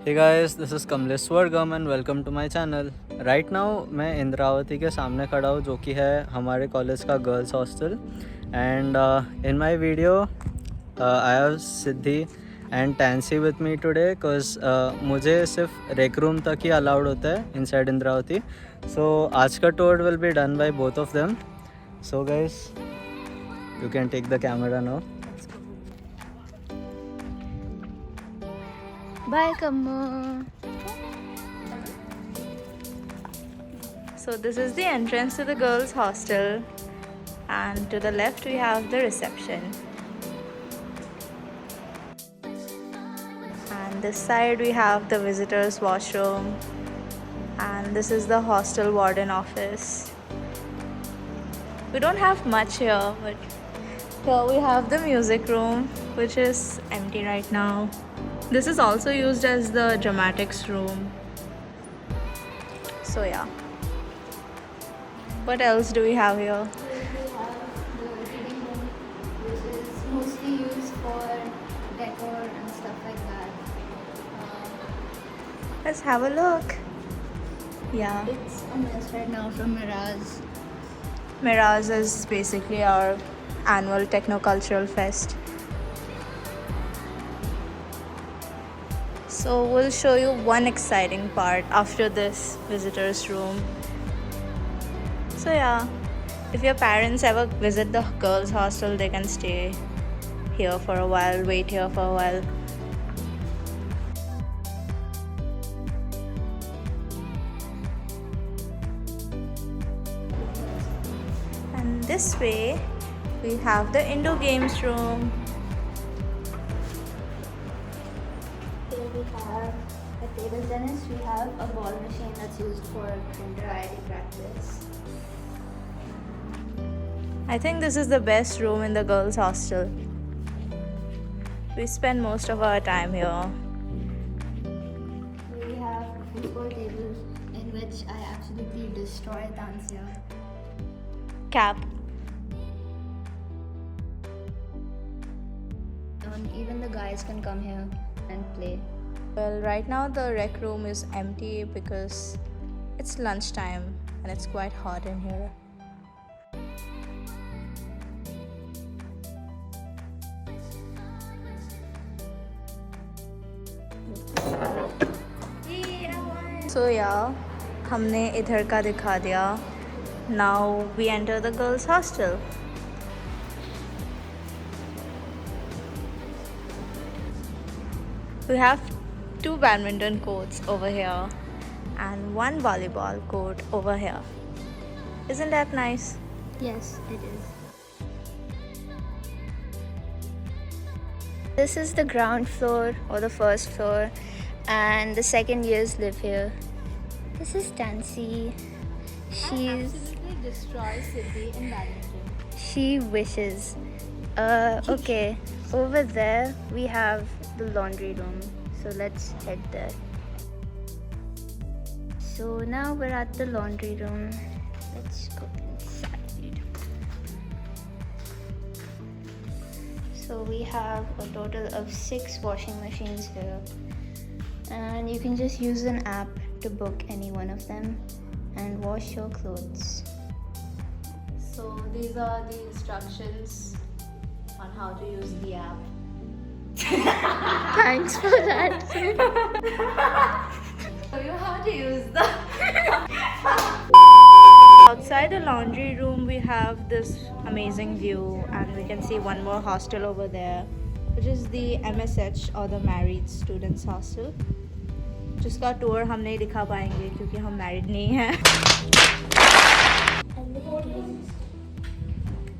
Hey guys, this is Kamlesh Swargam and welcome to my channel. Right now मैं इंद्रावती के सामने खड़ा हूँ जो कि है हमारे कॉलेज का girls hostel and in my video I have Siddhi and Tansy with me today because मुझे सिर्फ रेक रूम तक ही अलाउड होता है inside इंद्रावती. So आज का tour will be done by both of them. So guys, you can take the camera now. Bye, Kammo. So this is the entrance to the girls' hostel, and to the left we have the reception. And this side we have the visitors' washroom, and this is the hostel warden office. We don't have much here, but here we have the music room, which is empty right now. This is also used as the dramatics room. So yeah. What else do we have here? We have the reading room, which is mostly used for decor and stuff like that. Let's have a look. Yeah. It's a mess right now from Miraz. Miraz is basically our annual techno-cultural fest. So we'll show you one exciting part after this visitors room. So yeah, if your parents ever visit the girls' hostel, they can stay here for a while, wait here for a while. And this way, we have the indoor games room. Here we have a table tennis. We have a ball machine that's used for variety practice. I think this is the best room in the girls' hostel. We spend most of our time here. We have a football table in which I absolutely destroy Tansy. Cap. And even the guys can come here and play. Well, right now the rec room is empty because it's lunchtime and it's quite hot in here. So yeah, हमने इधर का दिखा दिया. Now we enter the girls' hostel. We have 2 badminton courts over here and 1 volleyball court over here. Isn't that nice? Yes, it is. This is the ground floor or the first floor, and the second years live here. This is Tansy. Absolutely destroys Siddhi in badminton. She wishes. Okay, over there we have the laundry room, so let's head there. So now we're at the laundry room. Let's go inside. So we have a total of 6 washing machines here, and you can just use an app to book any one of them and wash your clothes. So these are the instructions on how to use the app. Thanks for that. Show you how to use the Outside the laundry room we have this amazing view, and we can see one more hostel over there, which is the MSH or the Married Students Hostel, जिसका tour हम नहीं दिखा पाएंगे क्योंकि हम married नहीं हैं.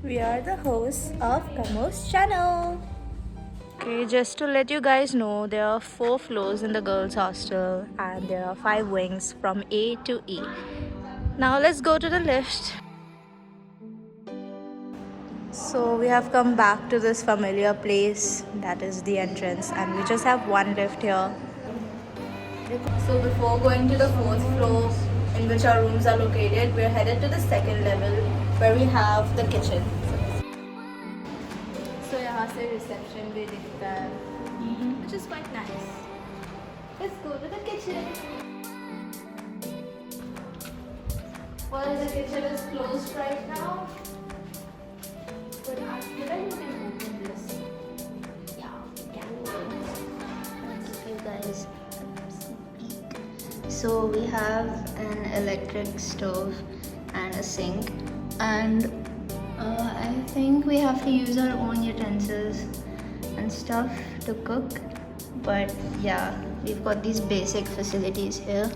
We are the hosts of Kammo's channel. Okay, just to let you guys know, there are 4 floors in the girls' hostel and there are 5 wings from A to E. Now let's go to the lift. So we have come back to this familiar place, that is the entrance, and we just have one lift here. So before going to the 4th floor in which our rooms are located, we're headed to the 2nd level where we have the kitchen. So यहाँ से reception भी दिखता है, which is quite nice. Let's go to the kitchen. Well, the kitchen is closed right now. But after that, you can open this. Yeah, you can open this. Let's give you guys a sneak peek. So we have an electric stove and a sink, and I think we have to use our own utensils and stuff to cook. But yeah, we've got these basic facilities here.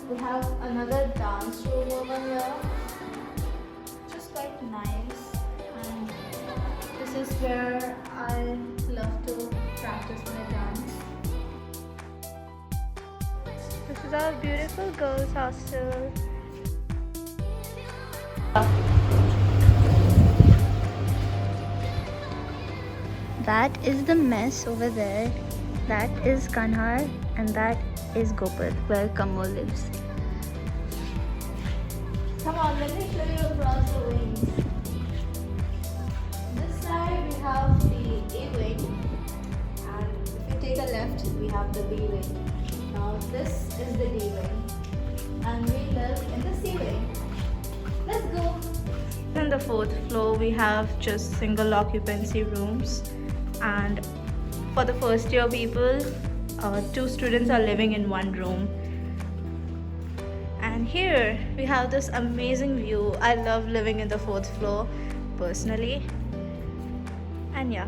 We have another dance room over here, which is quite nice. And this is where I love to practice my dance. This is our beautiful girls' hostel. That is the mess over there. That is Kanhar, and that is Gopal, where Kammo lives. Come on, let me show you across the wings. This side we have the A wing, and if you take a left, we have the B wing. Now this is the D wing, and we live in the C wing. Let's go. On the 4th floor, we have just single occupancy rooms, and for the first year people, 2 students are living in one room. And here we have this amazing view. I love living in the 4th floor personally. And yeah,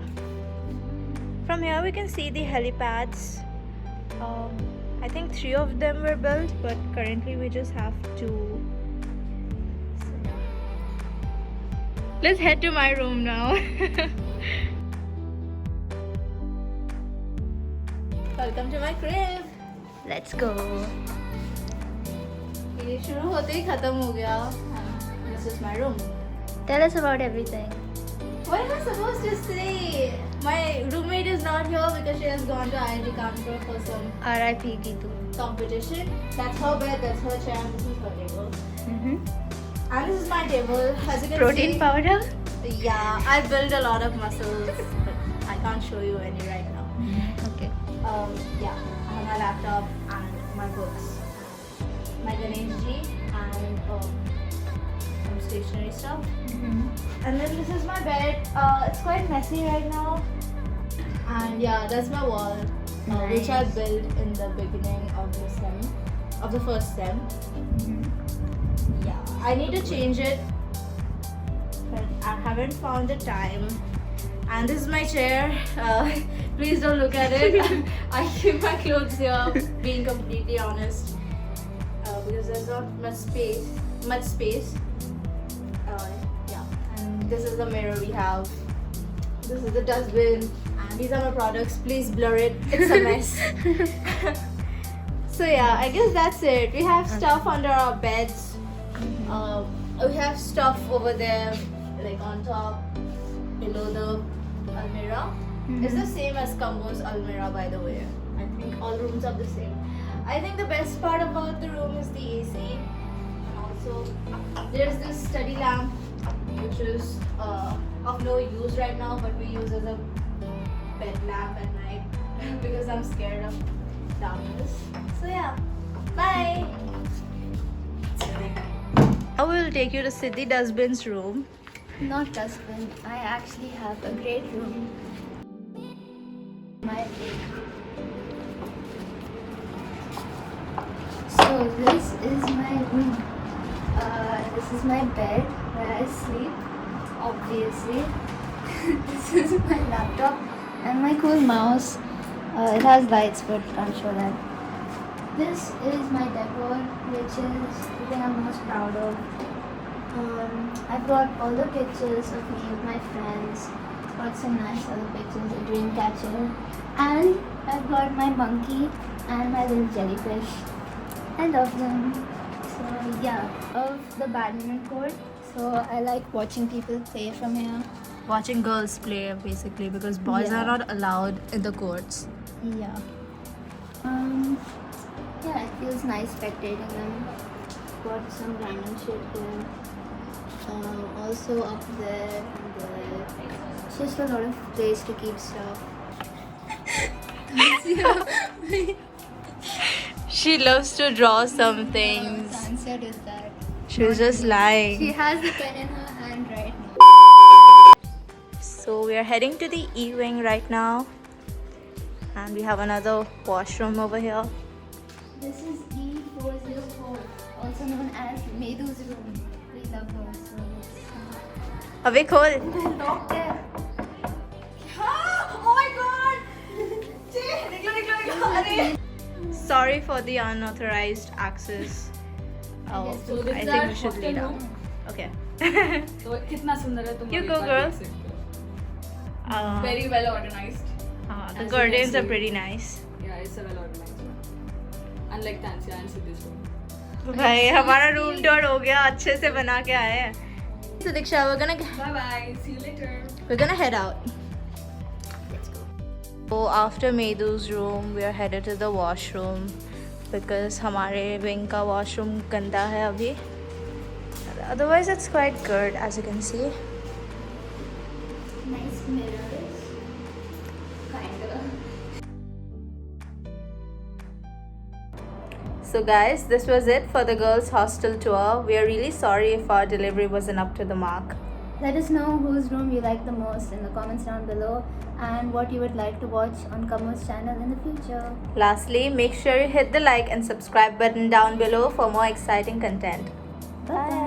from here we can see the helipads. I think 3 of them were built, but currently we just have 2. So, let's head to my room now. Welcome to my crib. Let's go. ये शुरू होते ही खत्म हो गया. This is my room. Tell us about everything. What am I supposed to say? My roommate is not here because she has gone to IIT Kanpur for some R.I.P. Gitu. competition. That's her bed, that's her chair, and this is her table. And this is my table. As you can Protein see, powder? yeah, I built a lot of muscles, but I can't show you any right now. Okay. Yeah, I have my laptop and my books, my Ganeshji, and some stationery stuff. And then this is my bed. It's quite messy right now. And yeah, that's my wall, which I Nice. built in the beginning of the first sem. Yeah, I need to change it, but I haven't found the time. And this is my chair. Please don't look at it. I keep my clothes here, being completely honest, because there's not much space. Yeah, and this is the mirror we have. This is the dustbin, and these are my products. Please blur it. It's a mess. So yeah, I guess that's it. We have stuff under our beds. We have stuff over there, like on top, below the almirah. It's the same as Kambo's almirah, by the way. I think all rooms are the same. I think the best part about the room is the AC. And also, there's this study lamp, which is of no use right now, but we use as a bed lamp at night because I'm scared of darkness. So yeah, bye. I will take you to Siddhi Dustbin's room. Not dustbin. I actually have a great room. My So this is my room. This is my bed where I sleep. Obviously, this is my laptop and my cool mouse. It has lights, but can't show that. This is my decor, which is the thing I'm most proud of. I've got all the pictures of me with my friends. Got some nice other pictures, a dream catcher, and I've got my monkey and my little jellyfish. I love them. So yeah, of the badminton court. So I like watching people play from here. Watching girls play basically, because boys Yeah. are not allowed in the courts. Yeah. Yeah, it feels nice spectating them. Got some random shit here. Also up there, and there. It's just a lot of place to keep stuff. She loves to draw some things. Tansy does that. She was just lying. She has the pen in her hand right now. So we are heading to the E wing right now, and we have another washroom over here. This is E404, also known as Medu's room. We love her so much. Abhi khol. Locked there. Oh my god! Nikla. Sorry for the unauthorized access. Oh, So this I is think our we should lay hostel down. Okay. तो कितना सुंदर है तुम You लोग go, एक बार girl. देख सकते हो. Uh, Very well organized. the As you curtains can are see. pretty nice. Yeah, it's a well organized one. Unlike Tansy and Siddhi's room. भाई हमारा रूम टूर हो गया, अच्छे से बना के आए हैं. Sudhiksha, Bye bye. See you later. we're gonna head out. Let's go. So after Medu's room, we are headed to the washroom because हमारे wing का washroom गंदा है अभी. Otherwise, it's quite good, as you can see. Nice mirrors. Kinda. So guys, this was it for the girls hostel tour. We are really sorry if our delivery wasn't up to the mark. Let us know whose room you like the most in the comments down below and what you would like to watch on Kamu's channel in the future. Lastly, make sure you hit the like and subscribe button down below for more exciting content. Bye.